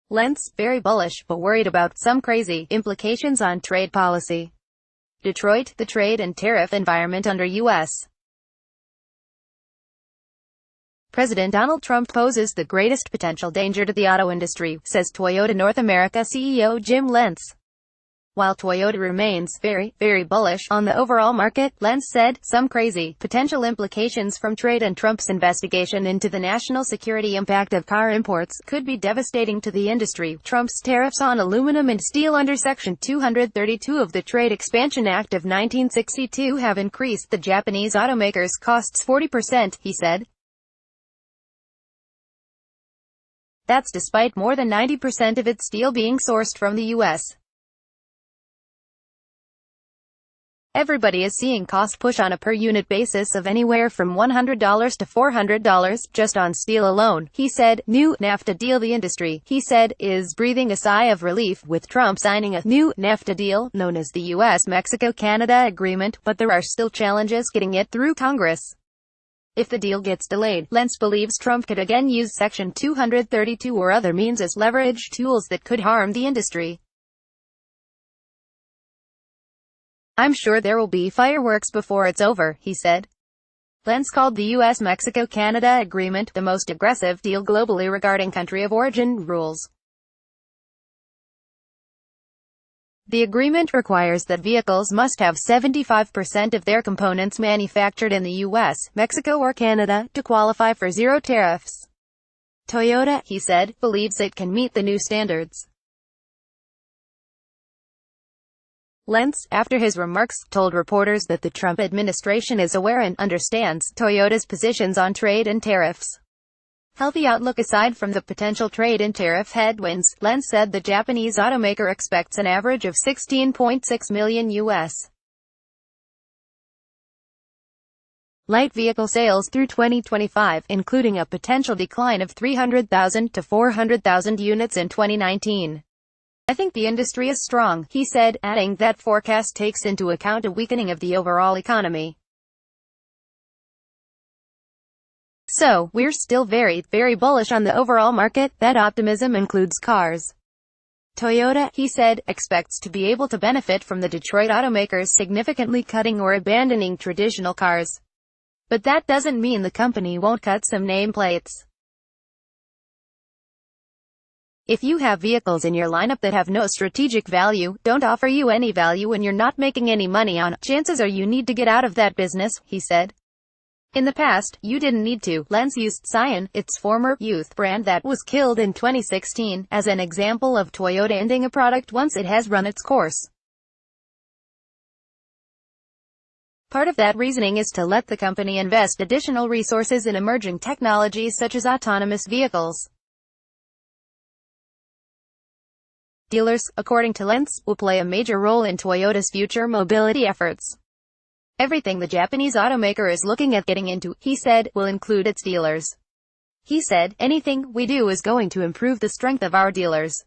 Lentz, very bullish, but worried about some crazy implications on trade policy. Detroit, the trade and tariff environment under U.S. President Donald Trump poses the greatest potential danger to the auto industry, says Toyota North America CEO Jim Lentz. While Toyota remains very bullish on the overall market, Lentz said, some crazy potential implications from trade and Trump's investigation into the national security impact of car imports could be devastating to the industry. Trump's tariffs on aluminum and steel under Section 232 of the Trade Expansion Act of 1962 have increased the Japanese automakers' costs 40%, he said. That's despite more than 90% of its steel being sourced from the U.S. Everybody is seeing cost push on a per-unit basis of anywhere from $100 to $400 just on steel alone, he said. New NAFTA deal. The industry, he said, is breathing a sigh of relief with Trump signing a new NAFTA deal, known as the U.S.-Mexico-Canada Agreement, but there are still challenges getting it through Congress. If the deal gets delayed, Lentz believes Trump could again use Section 232 or other means as leverage tools that could harm the industry. I'm sure there will be fireworks before it's over, he said. Lentz called the U.S.-Mexico-Canada Agreement the most aggressive deal globally regarding country of origin rules. The agreement requires that vehicles must have 75% of their components manufactured in the U.S., Mexico or Canada, to qualify for zero tariffs. Toyota, he said, believes it can meet the new standards. Lentz, after his remarks, told reporters that the Trump administration is aware and understands Toyota's positions on trade and tariffs. Healthy outlook. Aside from the potential trade and tariff headwinds, Lentz said the Japanese automaker expects an average of 16.6 million U.S. light vehicle sales through 2025, including a potential decline of 300,000 to 400,000 units in 2019. I think the industry is strong, he said, adding that forecast takes into account a weakening of the overall economy. So, we're still very bullish on the overall market. That optimism includes cars. Toyota, he said, expects to be able to benefit from the Detroit automakers significantly cutting or abandoning traditional cars. But that doesn't mean the company won't cut some nameplates. If you have vehicles in your lineup that have no strategic value, don't offer you any value, and you're not making any money on, chances are you need to get out of that business, he said. In the past, you didn't need to. Lentz used Scion, its former youth brand that was killed in 2016, as an example of Toyota ending a product once it has run its course. Part of that reasoning is to let the company invest additional resources in emerging technologies such as autonomous vehicles. Dealers, according to Lentz, will play a major role in Toyota's future mobility efforts. Everything the Japanese automaker is looking at getting into, he said, will include its dealers. He said, anything we do is going to improve the strength of our dealers.